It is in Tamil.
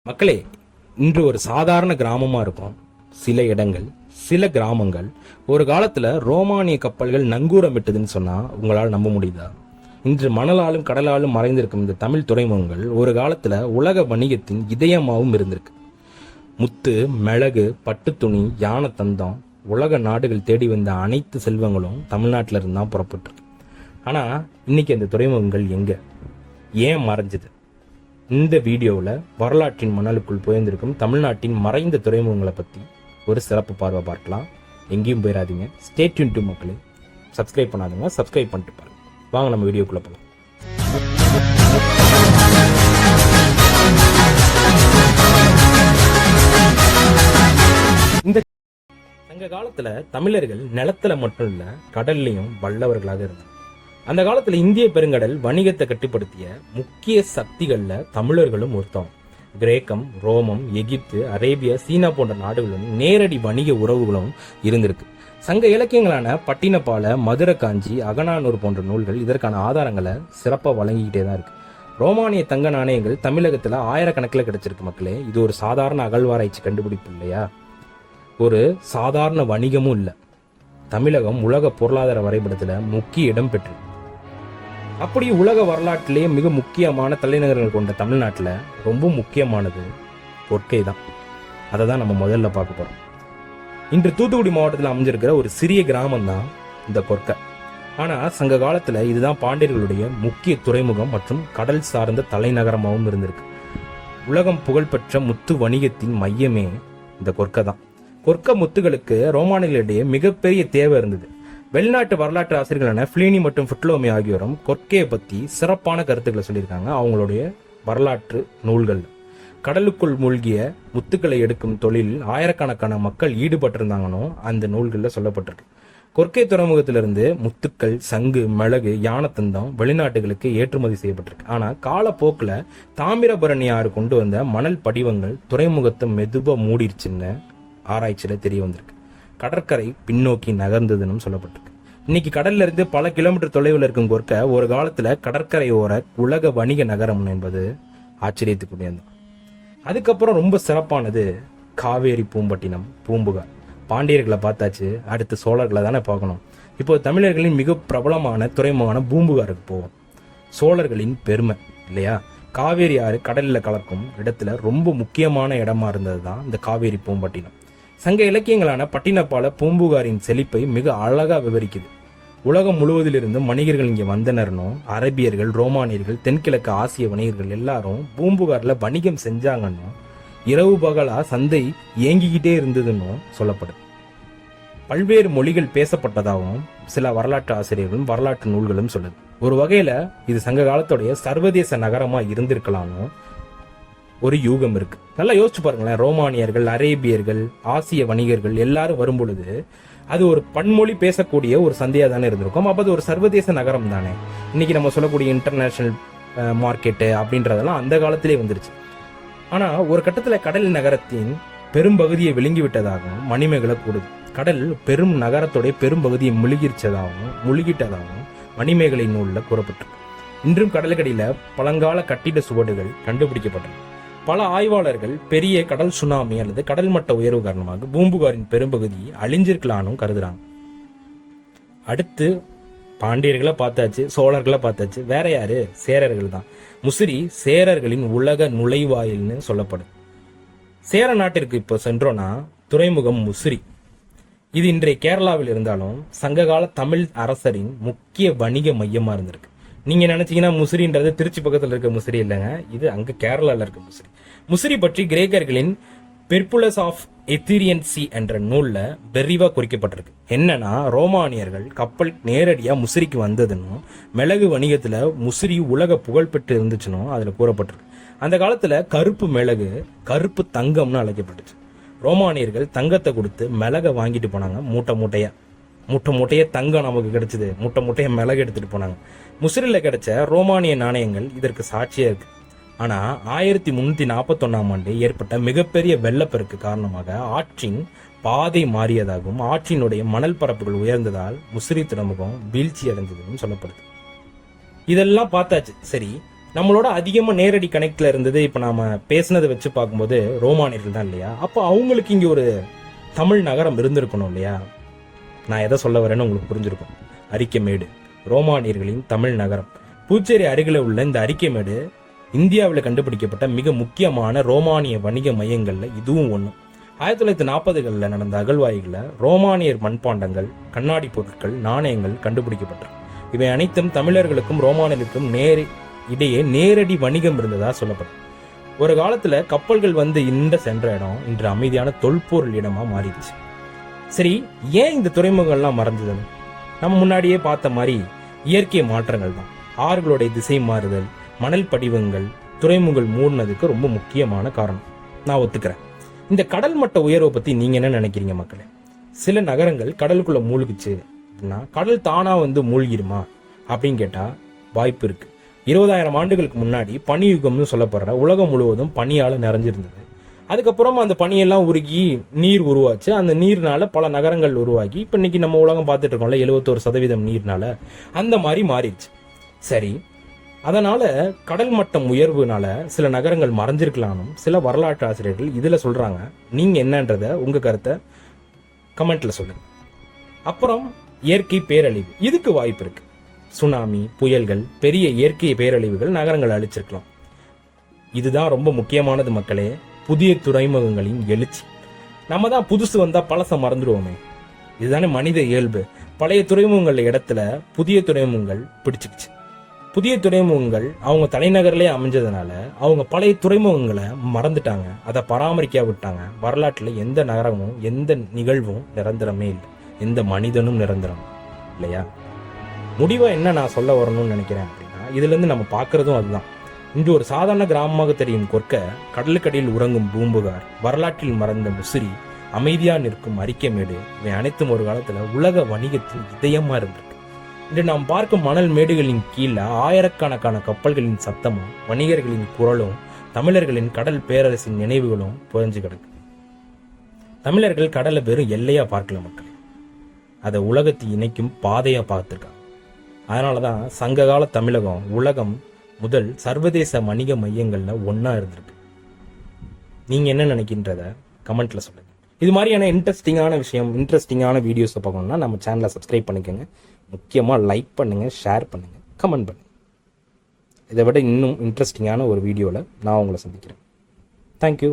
மக்களே, இன்று ஒரு சாதாரண கிராமமா இருக்கும். சில இடங்கள், சில கிராமங்கள் ஒரு காலத்துல ரோமானிய கப்பல்கள் நங்கூரமிட்டதுன்னு சொன்னா உங்களால் நம்ப முடியுதா? இன்று மணலாலும் கடலாலும் மறைந்திருக்கும் இந்த தமிழ் துறைமுகங்கள் ஒரு காலத்துல உலக வணிகத்தின் இதயமாகவும் இருந்திருக்கு. முத்து, மிளகு, பட்டுத்துணி, யானை தந்தம், உலக நாடுகள் தேடி வந்த அனைத்து செல்வங்களும் தமிழ்நாட்டில இருந்து தான் புறப்பட்டுருக்கு. ஆனா இன்னைக்கு அந்த துறைமுகங்கள் எங்க, ஏன் மறைஞ்சது? இந்த வீடியோவில் வரலாற்றின் மணலுக்குள் புயர்ந்திருக்கும் தமிழ்நாட்டின் மறைந்த துறைமுகங்களை பற்றி ஒரு சிறப்பு பார்வை பார்க்கலாம். எங்கேயும் போயிடாதீங்க. ஸ்டே டியூன் டு மக்களே. சப்ஸ்கிரைப் பண்ணாதீங்க, சப்ஸ்கிரைப் பண்ணிட்டு பாருங்க. வாங்க நம்ம வீடியோக்குள்ள போகலாம். இந்த சங்க காலத்துல தமிழர்கள் நிலத்துல மட்டும் இல்ல, கடல்லையும் வல்லவர்களாக இருந்தாங்க. அந்த காலத்துல இந்திய பெருங்கடல் வணிகத்தை கட்டுப்படுத்திய முக்கிய சக்திகள்ல தமிழர்களும் ஒருத்தம். கிரேக்கம், ரோமம், எகிப்து, அரேபியா, சீனா போன்ற நாடுகளும் நேரடி வணிக உறவுகளும் இருந்திருக்கு. சங்க இலக்கியங்களான பட்டினப்பால, மதுர காஞ்சி, அகநானூறு போன்ற நூல்கள் இதற்கான ஆதாரங்களை சிறப்பாக வழங்கிக்கிட்டே தான் இருக்கு. ரோமானிய தங்க நாணயங்கள் தமிழகத்துல ஆயிரக்கணக்கில் கிடைச்சிருக்கு மக்களே. இது ஒரு சாதாரண அகழ்வாராய்ச்சி கண்டுபிடிப்பு இல்லையா, ஒரு சாதாரண வணிகமும் இல்லை. தமிழகம் உலக பொருளாதார வரைபடத்துல முக்கிய இடம் பெற்று, அப்படி உலக வரலாற்றிலேயே மிக முக்கியமான தலைநகரங்கள் கொண்ட தமிழ்நாட்டில் ரொம்ப முக்கியமானது கொற்கை தான். அதை தான் நம்ம முதல்ல பார்க்க போறோம். இன்று தூத்துக்குடி மாவட்டத்தில் அமைஞ்சிருக்கிற ஒரு சிறிய கிராமம் தான் இந்த கொற்கை. ஆனால் சங்க காலத்தில் இதுதான் பாண்டியர்களுடைய முக்கிய துறைமுகம் மற்றும் கடல் சார்ந்த தலைநகரமாகவும் இருந்திருக்கு. உலகம் புகழ்பெற்ற முத்து வணிகத்தின் மையமே இந்த கொற்கை தான். கொற்கை முத்துகளுக்கு ரோமானியர்களிடையே மிகப்பெரிய தேவை இருந்தது. வெளிநாட்டு வரலாற்று ஆசிரியர்களான பிளினி மற்றும் ஃபுட்லோமி ஆகியோரும் கொற்கையை பற்றி சிறப்பான கருத்துக்களை சொல்லியிருக்காங்க அவங்களுடைய வரலாற்று நூல்கள். கடலுக்குள் மூழ்கிய முத்துக்களை எடுக்கும் தொழிலில் ஆயிரக்கணக்கான மக்கள் ஈடுபட்டிருந்தாங்கன்னு அந்த நூல்களில் சொல்லப்பட்டிருக்கு. கொற்கை துறைமுகத்திலிருந்து முத்துக்கள், சங்கு, மிளகு, யானத்தந்தம் வெளிநாட்டுகளுக்கு ஏற்றுமதி செய்யப்பட்டிருக்கு. ஆனால் காலப்போக்கில் தாமிரபரணி ஆறு கொண்டு வந்த மணல் படிவங்கள் துறைமுகத்தை மெதுவாக மூடிடுச்சுன்னு ஆராய்ச்சியில் தெரிய வந்திருக்கு. கடற்கரை பின்னோக்கி நகர்ந்ததுன்னு சொல்லப்பட்டிருக்கு. இன்னைக்கு கடல்ல இருந்து பல கிலோமீட்டர் தொலைவில் இருக்கும் கொற்கை ஒரு காலத்துல கடற்கரையோர உலக வணிக நகரம் என்பது ஆச்சரியத்துக்குரியது. அதுக்கப்புறம் ரொம்ப சிறப்பானது காவேரி, பூம்பட்டினம், பூம்புகார். பாண்டியர்களை பார்த்தாச்சு, அடுத்து சோழர்களை தானே பார்க்கணும். இப்போ தமிழர்களின் மிக பிரபலமான துறைமுகமான பூம்புகாருக்கு போவோம். சோழர்களின் பெருமை இல்லையா? காவேரி ஆறு கடலில் கலக்கும் இடத்துல ரொம்ப முக்கியமான இடமா இருந்தது தான் இந்த காவேரி, பூம்பட்டினம். சங்க இலக்கியங்களான பட்டினப்பால பூம்புகாரின் செழிப்பை மிக அழகா விவரிக்குது. உலகம் முழுவதிலிருந்து வணிகர்கள் இங்கே வந்தனர்னும், அரபியர்கள், ரோமானியர்கள், தென்கிழக்கு ஆசிய வணிகர்கள் எல்லாரும் பூம்புகார்ல வணிகம் செஞ்சாங்கன்னும், இரவு பகலா சந்தை இயங்கிக்கிட்டே இருந்ததுன்னு சொல்லப்படுது. பல்வேறு மொழிகள் பேசப்பட்டதாகவும் சில வரலாற்று ஆசிரியர்களும் வரலாற்று நூல்களும் சொல்லுது. ஒரு வகையில இது சங்க காலத்துடைய சர்வதேச நகரமா இருந்திருக்கலாம்னு ஒரு யூகம் இருக்கு. நல்லா யோசிச்சு பாருங்களேன். ரோமானியர்கள், அரேபியர்கள், ஆசிய வணிகர்கள் எல்லாரும் வரும் பொழுது அது ஒரு பன்மொழி பேசக்கூடிய ஒரு சந்தையா தானே இருந்திருக்கும். அப்போ அது ஒரு சர்வதேச நகரம் தானே. இன்னைக்கு நம்ம சொல்லக்கூடிய இன்டர்நேஷனல் மார்க்கெட்டு அப்படின்றதெல்லாம் அந்த காலத்திலே வந்துருச்சு. ஆனா ஒரு கட்டத்துல கடல் நகரத்தின் பெரும்பகுதியை விழுங்கி விட்டதாகவும் மணிமேகலை கூடுது. கடல் பெரும் நகரத்துடைய பெரும்பகுதியை முழுகிட்டதாகவும் மணிமேகலை நூல்ல கூறப்பட்டிருக்கு. இன்றும் கடலுக்கடியில பழங்கால கட்டிட சுவடுகள் கண்டுபிடிக்கப்பட்டன. பல ஆய்வாளர்கள் பெரிய கடல் சுனாமி அல்லது கடல் மட்ட உயர்வு காரணமாக பூம்புகாரின் பெரும்பகுதி அழிஞ்சிருக்கலான்னு கருதுறாங்க. அடுத்து பாண்டியர்களை பார்த்தாச்சு, சோழர்களை பார்த்தாச்சு, வேற யாரு? சேரர்கள் தான். முசிறி சேரர்களின் உலக நுழைவாயில்னு சொல்லப்படுது. சேர நாட்டிற்கு இப்போ சென்றோன்னா துறைமுகம் முசிறி. இது இன்றைய கேரளாவில் இருந்தாலும் சங்ககால தமிழ் அரசரின் முக்கிய வணிக மையமா இருந்திருக்கு. நீங்க நினைச்சீங்கன்னா முசிறின்றது திருச்சி பக்கத்தில் இருக்க முசிறி இல்லைங்க, இது அங்க கேரளால இருக்க முசிறி. முசிறி பற்றி கிரேக்கர்களின் பெர்புலஸ் ஆஃப் எத்திரியன் சி என்ற நூல்ல விரிவா குறிக்கப்பட்டிருக்கு. என்னன்னா, ரோமானியர்கள் கப்பல் நேரடியா முசிறிக்கு வந்ததுன்னு, மிளகு வணிகத்துல முசிறி உலக புகழ் பெற்று இருந்துச்சுன்னு அதுல கூறப்பட்டிருக்கு. அந்த காலத்துல கருப்பு மிளகு கருப்பு தங்கம்னு அழைக்கப்பட்டுச்சு. ரோமானியர்கள் தங்கத்தை கொடுத்து மிளகை வாங்கிட்டு போனாங்க. மூட்டை மூட்டையே தங்கம் நமக்கு கிடைச்சது, மூட்டையை மிளகு எடுத்துட்டு போனாங்க. முசிறியில் கிடைச்ச ரோமானிய நாணயங்கள் இதற்கு சாட்சியா இருக்கு. ஆனா 1341 ஏற்பட்ட மிகப்பெரிய வெள்ளப்பெருக்கு காரணமாக ஆற்றின் பாதை மாறியதாகவும் ஆற்றினுடைய மணல் பரப்புகள் உயர்ந்ததால் முசிறி துறைமுகம் வீழ்ச்சி அடைந்ததுன்னு சொல்லப்படுது. இதெல்லாம் பார்த்தாச்சு. சரி, நம்மளோட அதிகமாக நேரடி கனெக்ட்ல இருந்தது இப்போ நாம பேசுனதை வச்சு பார்க்கும்போது ரோமானியர்கள் தான் இல்லையா? அப்போ அவங்களுக்கு இங்கே ஒரு தமிழ் நகரம் இருந்திருக்கணும் இல்லையா? நான் எதை சொல்ல வரேன்னு உங்களுக்கு புரிஞ்சிருக்கும். அரிக்கமேடு ரோமானியர்களின் தமிழ் நகரம். புதுச்சேரி அருகில் உள்ள இந்த அரிக்கமேடு இந்தியாவில் கண்டுபிடிக்கப்பட்ட மிக முக்கியமான ரோமானிய வணிக மையங்களில் இதுவும் ஒன்று. 1940களில் நடந்த அகழ்வாய்களில் ரோமானியர் மண்பாண்டங்கள், கண்ணாடி பொருட்கள், நாணயங்கள் கண்டுபிடிக்கப்பட்டன. இவை அனைத்தும் தமிழர்களுக்கும் ரோமானியர்களுக்கும் இடையே நேரடி வணிகம் இருந்ததா சொல்லப்படும். ஒரு காலத்துல கப்பல்கள் வந்து சென்ற இடம் இன்று அமைதியான தொல்பொருள் இடமா மாறிடுச்சு. சரி, ஏன் இந்த துறைமுகங்கள்லாம் மறைஞ்சது? நம்ம முன்னாடியே பார்த்த மாதிரி இயற்கை மாற்றங்கள் தான். ஆறுகளுடைய திசை மாறுதல், மணல் படிவங்கள் துறைமுகங்கள் மூடினதுக்கு ரொம்ப முக்கியமான காரணம். நான் ஒத்துக்கிறேன். இந்த கடல் மட்ட உயர்வை பத்தி நீங்க என்ன நினைக்கிறீங்க மக்களே? சில நகரங்கள் கடலுக்குள்ள மூழ்கிச்சு அப்படின்னா கடல் தானா வந்து மூழ்கிருமா அப்படின்னு கேட்டா வாய்ப்பு இருக்கு. 20,000 ஆண்டுகளுக்கு முன்னாடி பனியுகம்னு சொல்லப்படுற உலகம் முழுவதும் பனியால நிறைஞ்சிருந்தது. அதுக்கப்புறம் அந்த பனியெல்லாம் உருகி நீர் உருவாச்சு. அந்த நீர்னால பல நகரங்கள் உருவாகி இப்ப இன்னைக்கு நம்ம உலகம் பார்த்துட்டு இருக்கோம்ல, 71% நீர்னால அந்த மாதிரி மாறிடுச்சு. சரி, அதனால கடல் மட்டம் உயர்வுனால சில நகரங்கள் மறைஞ்சிருக்கலாம்னு சில வரலாற்று ஆசிரியர்கள் இதுல சொல்றாங்க. நீங்க என்னன்றத உங்க கருத்தை கமெண்ட்ல சொல்லுங்க. அப்புறம் இயற்கை பேரழிவு, இதுக்கு வாய்ப்பு இருக்கு. சுனாமி, புயல்கள், பெரிய இயற்கை பேரழிவுகள் நகரங்களை அழிச்சிருக்கலாம். இதுதான் ரொம்ப முக்கியமானது மக்களே, புதிய துறைமுகங்களின் எழுச்சி. நம்ம தான் புதுசு வந்தா பழச மறந்துடுவோமே, இதுதானே மனித இயல்பு. பழைய துறைமுகங்கள் இடத்துல புதிய துறைமுகங்கள் பிடிச்சிருச்சு. புதிய துறைமுகங்கள் அவங்க தலைநகர்லயே அமைஞ்சதுனால அவங்க பழைய துறைமுகங்களை மறந்துட்டாங்க, அதை பராமரிக்க விட்டாங்க. வரலாற்றுல எந்த நகரமும் எந்த நிகழ்வும் நிரந்தரமே இல்லை, எந்த மனிதனும் நிரந்தரம் இல்லையா? முடிவா என்ன நான் சொல்ல வரணும்னு நினைக்கிறேன் அப்படின்னா, இதுல இருந்து நம்ம பார்க்கறதும் அதுதான். இன்று ஒரு சாதாரண கிராமமாக தெரியும் கொற்க, கடலுக்கடியில் உறங்கும் பூம்புகார், வரலாற்றில் மறந்த முசிறி, அமைதியா நிற்கும் அரிக்கமேடு, இவை அனைத்தும் ஒரு காலத்துல உலக வணிகத்தின் இதயமா இருந்திருக்கு. இன்று நாம் பார்க்கும் மணல் மேடுகளின் கீழே ஆயிரக்கணக்கான கப்பல்களின் சத்தமும் வணிகர்களின் குரலும் தமிழர்களின் கடல் பேரரசின் நினைவுகளும் புரிஞ்சு கிடக்கு. தமிழர்கள் கடலை வெறும் எல்லையா பார்க்கல மக்கள், அதை உலகத்தை இணைக்கும் பாதையா பார்த்திருக்காங்க. அதனாலதான் சங்ககால தமிழகம் உலகம் முதல் சர்வதேச வணிக மையங்கள்ல ஒன்னா இருந்திருக்கு. நீங்க என்ன நினைக்கின்றத கமெண்ட்ல சொல்லுங்க. இது மாதிரியான இன்ட்ரெஸ்டிங்கான வீடியோஸை பார்க்கணும்னா நம்ம சேனலை சப்ஸ்கிரைப் பண்ணிக்கோங்க. முக்கியமா லைக் பண்ணுங்க, ஷேர் பண்ணுங்க, கமெண்ட் பண்ணுங்க. இதை விட இன்னும் இன்ட்ரெஸ்டிங்கான ஒரு வீடியோவில் நான் உங்களை சந்திக்கிறேன். தேங்க்யூ.